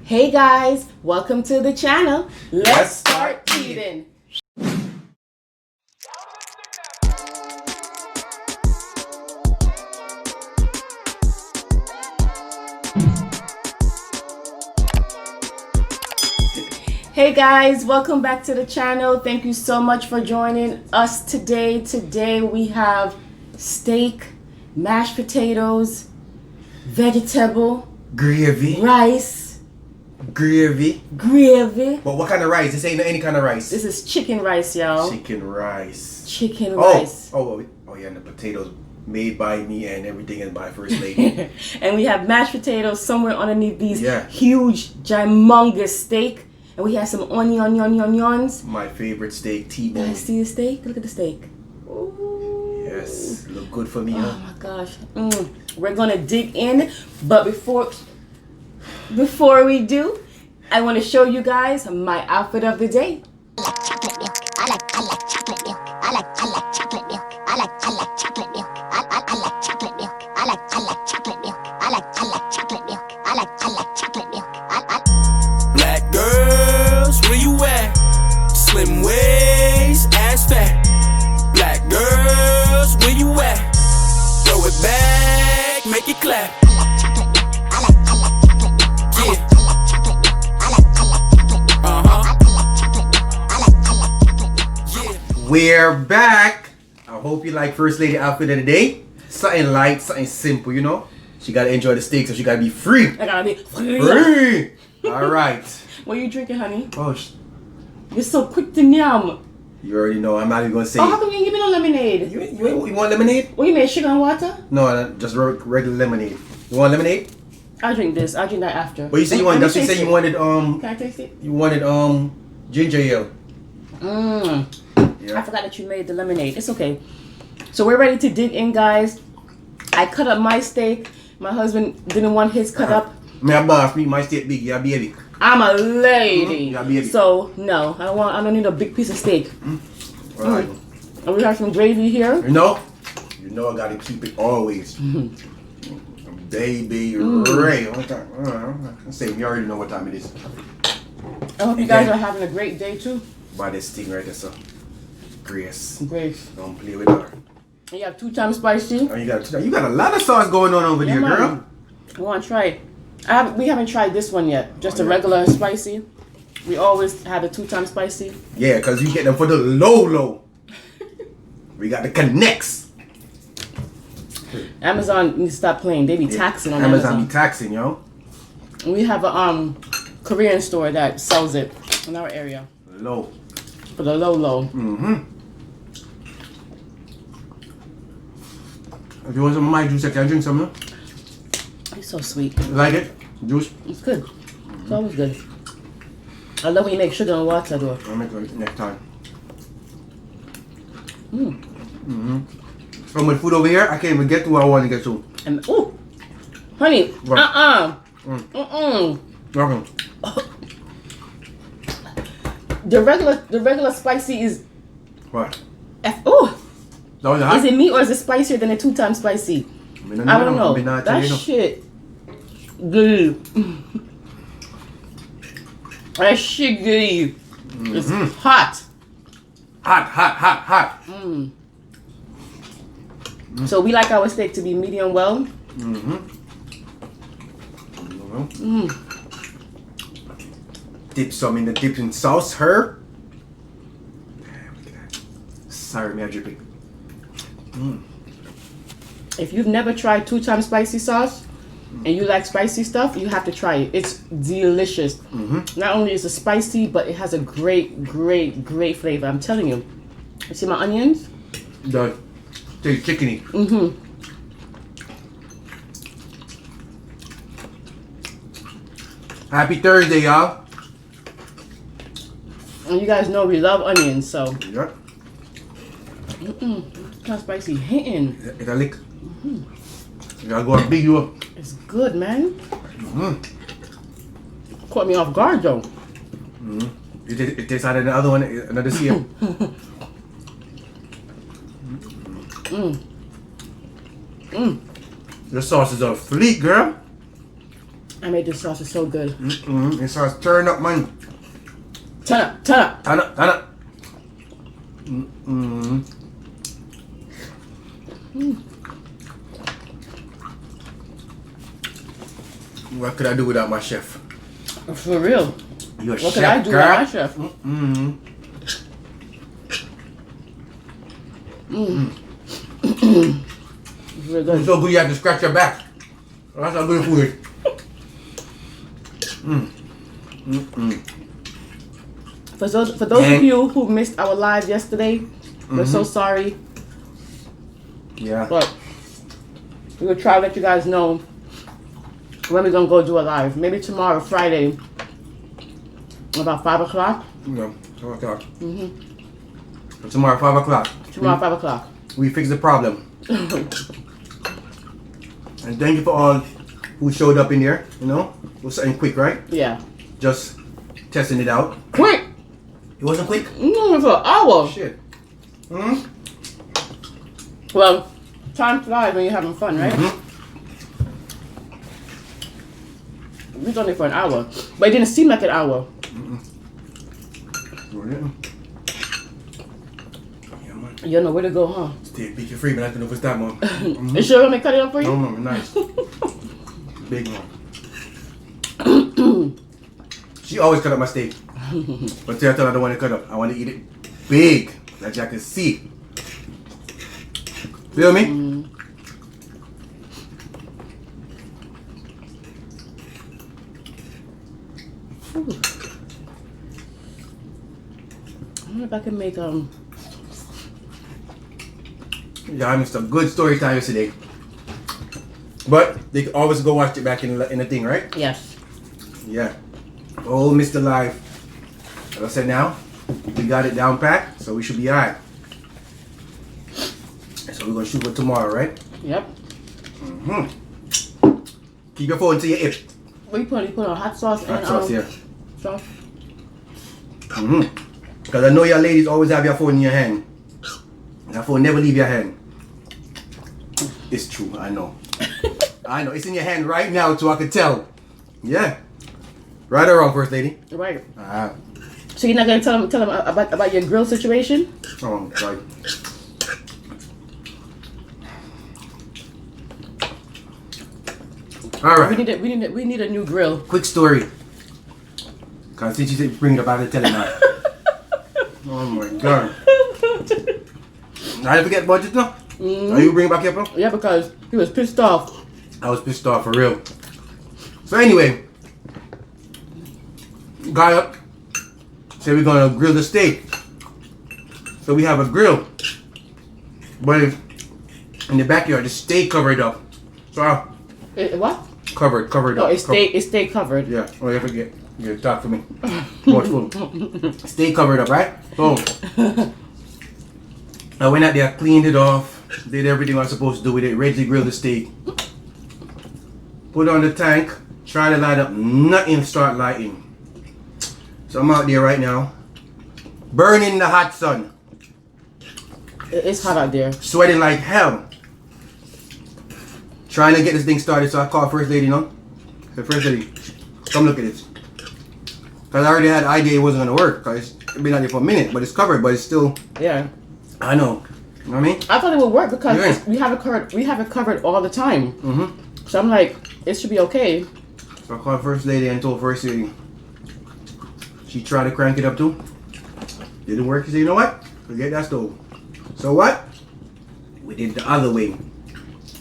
Hey guys, welcome to the channel. Let's start eating. Hey guys, welcome back to the channel. Thank you so much for joining us today. Today we have steak, mashed potatoes, vegetable, gravy, rice, gravy. But what kind of rice? This ain't any kind of rice. this is chicken rice, y'all. Chicken rice. Chicken rice. Oh yeah, and the potatoes made by me and everything is by First Lady. And we have mashed potatoes somewhere underneath these Yeah. huge, humongous steak. And we have some onions. My favorite steak, Guys, T-bone. see the steak? Look at the steak. Ooh. Yes, look good for me, Oh huh? my gosh. We're gonna dig in, but before we do, I want to show you guys my outfit of the day. I like chocolate milk. I like chocolate milk. I like chocolate milk. I like chocolate milk. I like chocolate milk. I like chocolate milk. I like chocolate milk. I like chocolate milk. Black girls, where you at? Slim waist, ass fat. Black girls, where you at? Throw it back, make it clap. We're back. I hope you like First Lady outfit of the day. Something light, something simple, you know. She gotta enjoy the steak, so she gotta be free. I gotta be Free. All right. What are you drinking, honey? Oh, You're so quick to yum. you already know. I'm not even gonna say. Oh, how come you didn't give me no lemonade? You want lemonade? What you made, sugar and water? No, just regular lemonade. You want lemonade? I'll drink this. I'll drink that after. But you say you wanted. That's what you say you wanted. Can I taste it? You wanted ginger ale. I forgot that you made the lemonade. It's okay. So we're ready to dig in, guys. I cut up my steak. My husband didn't want his cut up. Me a boss, me my steak big, yeah, baby. I'm a lady. Yeah, baby. So no, I don't need a big piece of steak. All right. And we have some gravy here. You know I gotta keep it always. Baby Ray. Say you already know what time it is. I hope you guys are having a great day too. Buy this thing right there, so. Grace. Grace. Don't play with her. And you have 2 times spicy. Oh, you got a lot of sauce going on over there, man. girl. You want to try it? We haven't tried this one yet. Just a regular spicy. We always have the 2 times spicy. Yeah, cause you get them for the low. We got the connects. Amazon needs to stop playing. They be taxing on Amazon. Be taxing, yo. We have a Korean store that sells it in our area. Low. For the low. If you want some of my juice, I can drink some, no? It's so sweet. You like it? Juice? It's good. It's always good. I love when you make sugar and water though. I'll make it next time. From with food over here, I can't even get to where I want to get to. And ooh, honey, What? Okay. The regular spicy is What? oh. That was hot? Is it me or is it spicier than a 2 times spicy? I don't know. That shit good. That shit good. It's hot. Hot. So we like our steak to be medium well. Dip some in the dipping sauce, her. Damn, look at that. Sorry, me, I dripping. If you've never tried 2 times spicy sauce and you like spicy stuff, you have to try it. It's delicious. Not only is it spicy, but it has a great flavor. I'm telling you. You see my onions? The chickeny. Happy Thursday, y'all. And you guys know we love onions, so. Yeah. Kind of spicy hitting. It's a lick. You gotta go and big you up. It's good, man. Caught me off guard though. It tastes out of the other one, another seal. The sauce is a fleet, girl. I made this sauce. It's so good. It starts turn up, man. Turn up, turn up. Turn up, turn up. What could I do without my chef? For real. You a What chef, could I do girl? without my chef? It's really It's good. so good you have to scratch your back. That's how good food is. For those of you who missed our live yesterday, we're so sorry. Yeah. But we will try to let you guys know when we're gonna go do a live. Maybe tomorrow, Friday, about 5 o'clock. Yeah. 5 o'clock. Tomorrow, 5 o'clock. Tomorrow, 5 o'clock. We fix the problem. And thank you for all who showed up in there. You know, it was something quick, right? Yeah. Just testing it out. Quick! It wasn't quick. For an hour. Shit. Well, time flies when you're having fun, right? We was only for an hour, but it didn't seem like an hour. Yeah, man. You don't know where to go, huh? Stay beat you free, but I don't know if it's that one. You sure let me cut it up for you? No, nice. Big one. She always cut up my steak. But today I told her I don't want to cut up. I want to eat it big, that y'all can see. Feel me? I wonder if I can make Yeah, I missed a good story time yesterday. But they can always go watch it back in the thing, right? yes. Yeah. Oh, Mr. Live. As I said now, we got it down pat, so we should be alright. So we're gonna shoot for tomorrow, right? Yep. Keep your phone to your hip. What you put on hot sauce Hot and sauce, yeah. sauce? Because I know your ladies always have your phone in your hand. Your phone never leave your hand. It's true, I know. I know. It's in your hand right now, so I can tell. Yeah. Right or wrong, First Lady? Right. Ah. So you're not gonna tell them about your grill situation? Oh, sorry. All right. We need a new grill. Quick story. Cause since you said bring it up, I have to tell it now. Oh my god. I didn't forget about it now. Are you bring it back here, bro? Yeah, because he was pissed off. I was pissed off for real. So anyway, got up, said we're gonna grill the steak. So we have a grill, but in the backyard, the steak covered up. So What? covered up. Oh, it stay covered. Yeah. Oh, you forget. You talk for me. Much food. Stay covered up, right? So I went out there, cleaned it off, did everything I was supposed to do with it, ready to grill the steak. Put on the tank, try to light up, nothing start lighting. So I'm out there right now, burning in the hot sun, It's hot out there. sweating like hell. Trying to get this thing started, so I called First Lady, no? The First Lady, come look at this. Because I already had the idea it wasn't going to work, because it's been out there for a minute, but it's covered, but it's still, Yeah. I know. You know what I mean? I thought it would work because Yeah. we have it covered. We have it covered all the time. So I'm like, it should be okay. So I called First Lady and told First Lady. She tried to crank it up too. Didn't work. She said, you know what? Forget that stove. So what? We did the other way.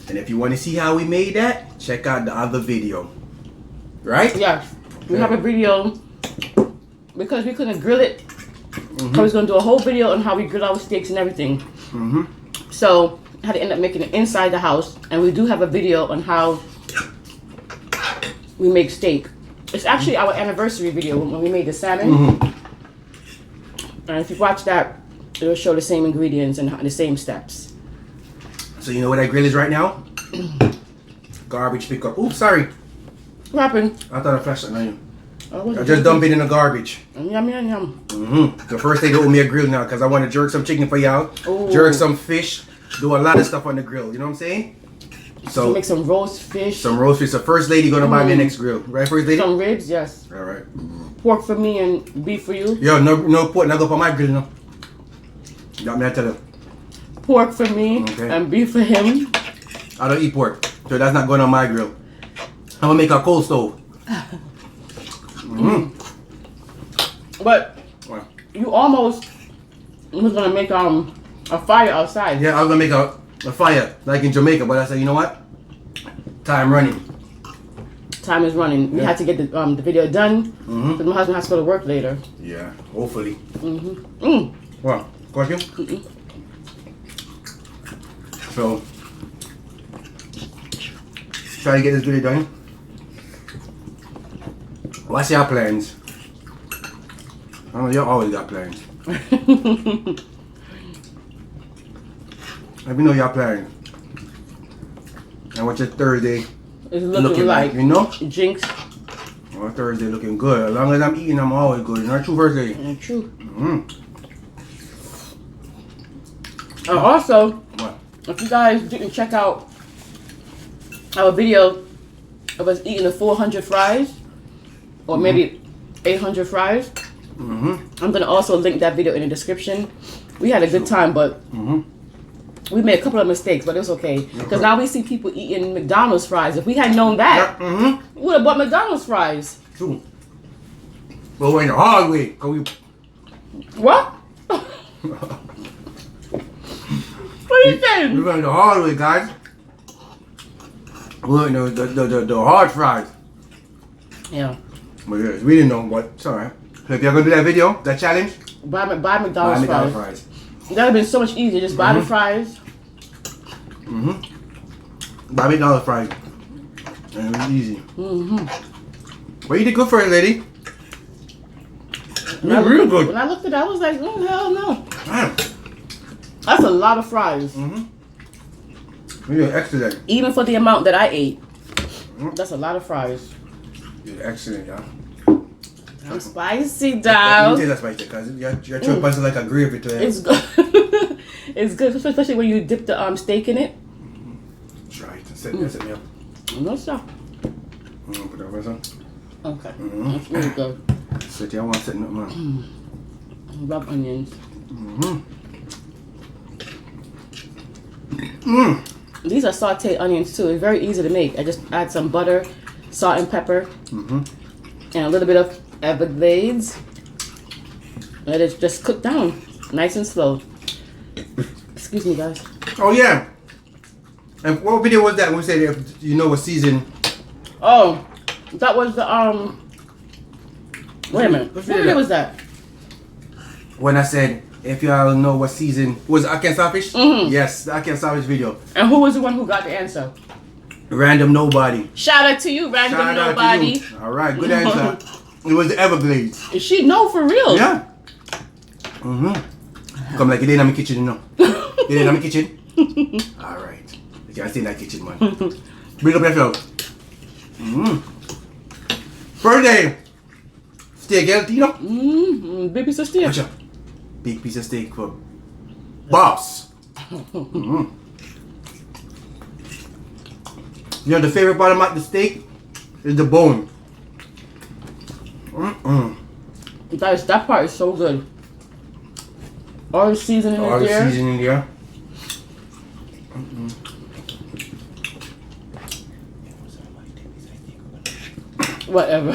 And if you want to see how we made that, check out the other video. Right? Yeah. We have a video because we couldn't grill it. I was gonna do a whole video on how we grill our steaks and everything. So I had to end up making it inside the house, and we do have a video on how we make steak. It's actually our anniversary video when we made the salmon. And if you watch that, it will show the same ingredients and the same steps. So you know what that grill is right now? Garbage pickup. Oops, sorry. What happened? I thought I flashed it on you. Oh, I just dumped it in the garbage. Yum, yum, yum. The first day they owe me a grill now because I want to jerk some chicken for y'all, Ooh. jerk some fish, do a lot of stuff on the grill. You know what I'm saying? So make some roast fish. some roast fish. So first lady gonna buy me the next grill, right? First lady. Some ribs, yes. All right. Pork for me and beef for you. Yo, no pork. Not go for my grill, no. Got me to tell you. Pork for me and beef for him. I don't eat pork, so that's not going on my grill. I'm gonna make a cold stove. But Wow. you almost was gonna make a fire outside. Yeah, I was gonna make a fire like in Jamaica, but I said, you know what? Time running. Time is running. We had to get the video done because my husband has to go to work later. Yeah, hopefully. Mm. Wow, question? So, try to get this video done. What's your plans? I know you always got plans. Let me know your plans. And what your Thursday It's looking like, you know? Jinx. Well, Thursday looking good. As long as I'm eating, I'm always good. Not true Thursday. And true. Mm-hmm. And also, What? if you guys didn't check out our video of us eating the 400 fries, or maybe 800 fries, I'm going to also link that video in the description. We had a good time, but we made a couple of mistakes, but it was okay. Because now we see people eating McDonald's fries. If we had known that, we would have bought McDonald's fries. True. But we're in the hard way. What? What are you saying? We're going the hard way, guys. We're in the hard fries. Yeah. But yes, we didn't know, but it's alright. So if you're going to do that video, that challenge, Buy buy McDonald's McDonald's fries. fries. That would have been so much easier. Just buy the fries. Buy McDonald's fries. And it was easy. Well, you did good for it, lady. You did real good. When I looked at it, I was like, oh, hell no. Damn. That's a lot of fries. You did excellent. Even for the amount that I ate. That's a lot of fries. You did excellent, y'all. I'm spicy, You dog. did that spicy, because your chop is like a gravy to it. It's good. It's good, especially when you dip the steak in it. That's right. Set me up. No, sir. Put that over some. Okay. That's really good. Set you, I want to set up, man. Rub onions. These are sauteed onions too. It's very easy to make. I just add some butter, salt and pepper, and a little bit of Everglades. Let it just cook down, nice and slow. Excuse me, guys. Oh, yeah. And what video was that? We said if you know what season. Oh, that was the Wait a minute. What video was that? When I said, if y'all know what season, was it Arkansas Fish? Yes, the Arkansas Fish video. And who was the one who got the answer? Random Nobody. Shout out to you, Random Shout out Nobody. to you. All right, good answer. It was the Everglades. Is she know for real? Yeah. Come like, you didn't have my kitchen, you know. You didn't have my kitchen? All right. You can't stay in that kitchen, man. Bring up yourself. First day. Steak, you know? Big piece of steak. Watch out. Big piece of steak for boss. You know the favorite part about the steak is the bone. That part is so good. All the seasoning All in the there. seasoning there. Whatever.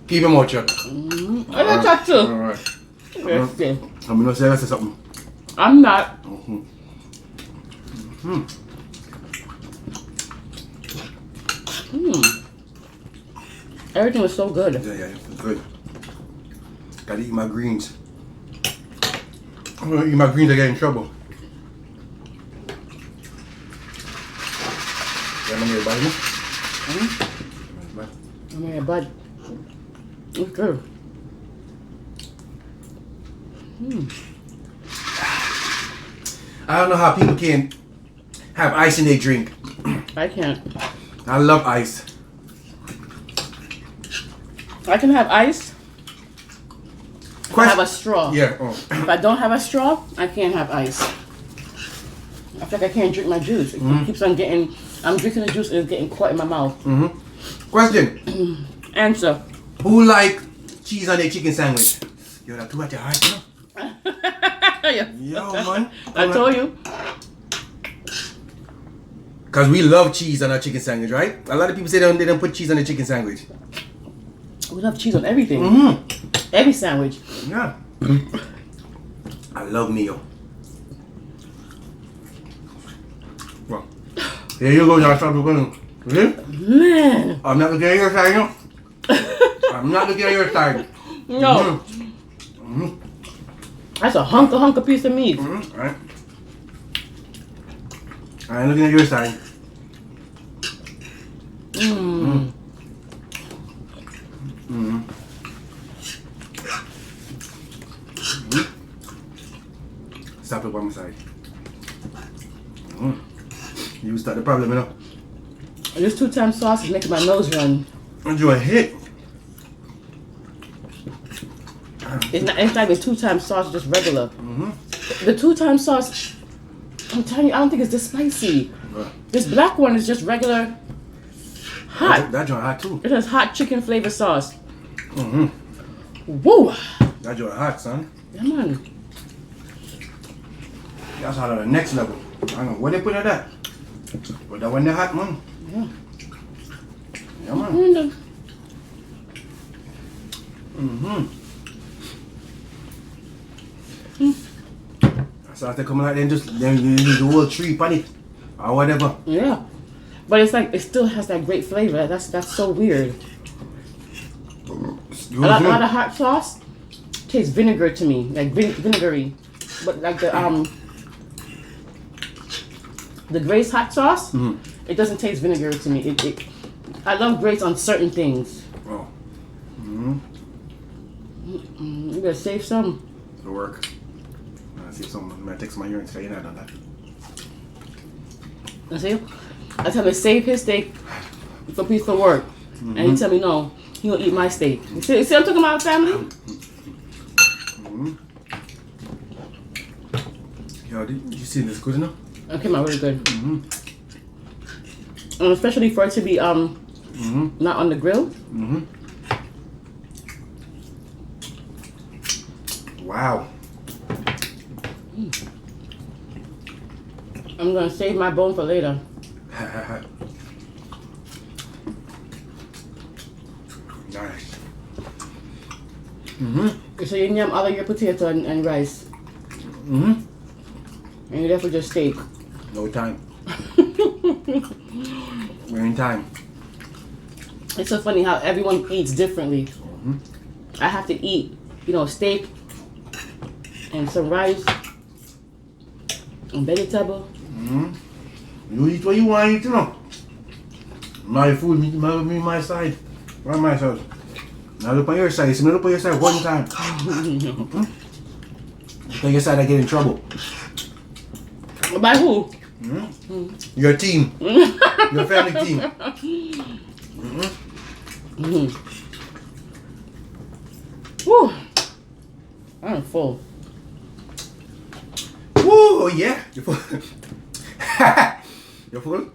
Keep him out, Chuck. I got that too. Alright. Yes, yes. I'm gonna say something. I'm not. Everything was so good. Yeah, it's good. Gotta eat my greens. I'm gonna eat my greens, I get in trouble. Yeah, I'm gonna bite I mean, but it's good. I don't know how people can have ice in their drink. I can't. I love ice. I can have ice. If I have a straw. Yeah. Oh. If I don't have a straw, I can't have ice. I feel like I can't drink my juice. It keeps on getting. I'm drinking the juice and it's getting caught in my mouth. Question. Answer. Who like cheese on their chicken sandwich? Yo, that too at your heart, you know? Yo, man. I told you. Because we love cheese on our chicken sandwich, right? A lot of people say they don't put cheese on their chicken sandwich. We love cheese on everything. Every sandwich. Yeah. I love meal. Well, here you go, y'all. Stop going. Okay? Man. I'm not looking at your side, you know? I'm not looking at your side. No. That's a hunker piece of meat. Alright. I ain't looking at your side. Stop it on my side. You start the problem, you know? This 2-time sauce is making my nose run. Enjoy a hit. It's not even 2-time sauce, just regular. The 2-time sauce, I'm telling you, I don't think it's this spicy. This black one is just regular hot. That joint hot too. It has hot chicken flavor sauce. Woo! That joint hot, son. Yeah, man. That's hot on the next level. I don't know what they put at that. But that one they hot, man. Yeah. Yeah, man. So after coming out there, then you use the whole tree on it or whatever. Yeah. But it's like, it still has that great flavor. That's so weird. A lot of hot sauce tastes vinegar to me, like vinegary. But like the Grace hot sauce, it doesn't taste vinegary to me. I love Grace on certain things. Oh. You better save some. It'll work. I see some. I'm gonna take some of your and you're not done that. I see. I tell him to save his steak for piece for work, and he tell me no, he gonna eat my steak. You see I'm talking about family? Yo, did you see this good enough? It came out really good. And especially for it to be not on the grill. Wow. I'm gonna save my bone for later. Nice. So you yam all of your potato and rice. And you're there for just steak. No time. We're in time. It's so funny how everyone eats differently. I have to eat, steak and some rice and vegetable. You eat what you want to eat, you know. My food, me my side. Right my side. Now look on your side. See me look on your side one time. Look on your side, I get in trouble. By who? Your team. Your family team. Whew. I'm full. Woo, yeah. You're full. You're full?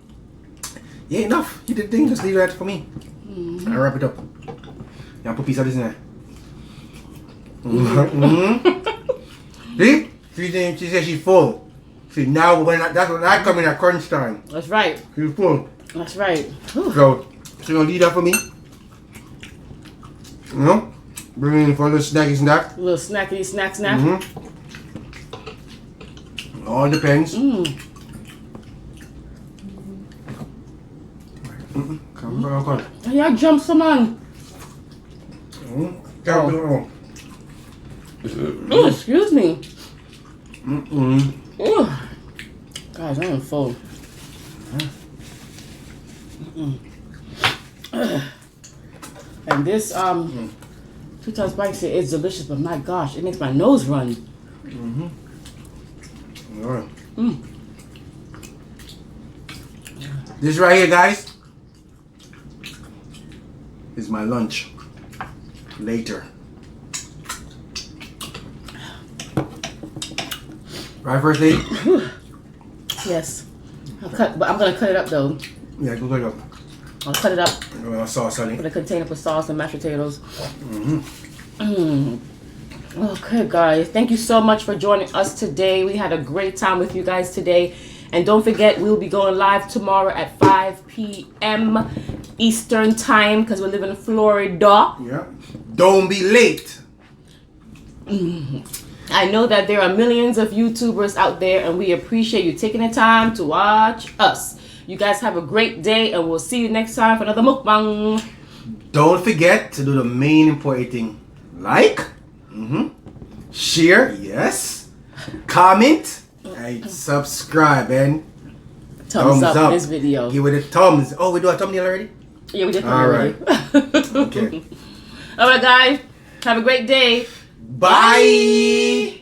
Yeah, enough. You did the thing. Just leave that for me. I'll wrap it up. Yeah, put a piece of this in there. See? She said she's full. See, now that's when I come in at crunch time. That's right. She's full. That's right. Whew. So, she's gonna leave that for me. You know? Bring in for a little snacky snack. A little snacky snack. All depends. Come. Yeah, jump some on. Oh, excuse me. Ooh. Guys, I am full. And this 2-time spicy is delicious, but my gosh, it makes my nose run. All right. This right here, guys, is my lunch. Later. Right, First Lady? Yes. But I'm gonna cut it up though. Yeah, go cut it up. I'll cut it up Sauce on with it. a container for sauce and mashed potatoes. Okay, guys. Thank you so much for joining us today. We had a great time with you guys today. And don't forget, we'll be going live tomorrow at 5 p.m. Eastern Time because we live in Florida. Yeah. Don't be late. I know that there are millions of YouTubers out there, and we appreciate you taking the time to watch us. You guys have a great day, and we'll see you next time for another mukbang. Don't forget to do the main important thing. Like, share, yes, comment, and subscribe, and Thumbs up this video. Give it a thumbs. Oh, we do a thumbnail already? Yeah, we did. All right. Okay. All right, guys. Have a great day. Bye.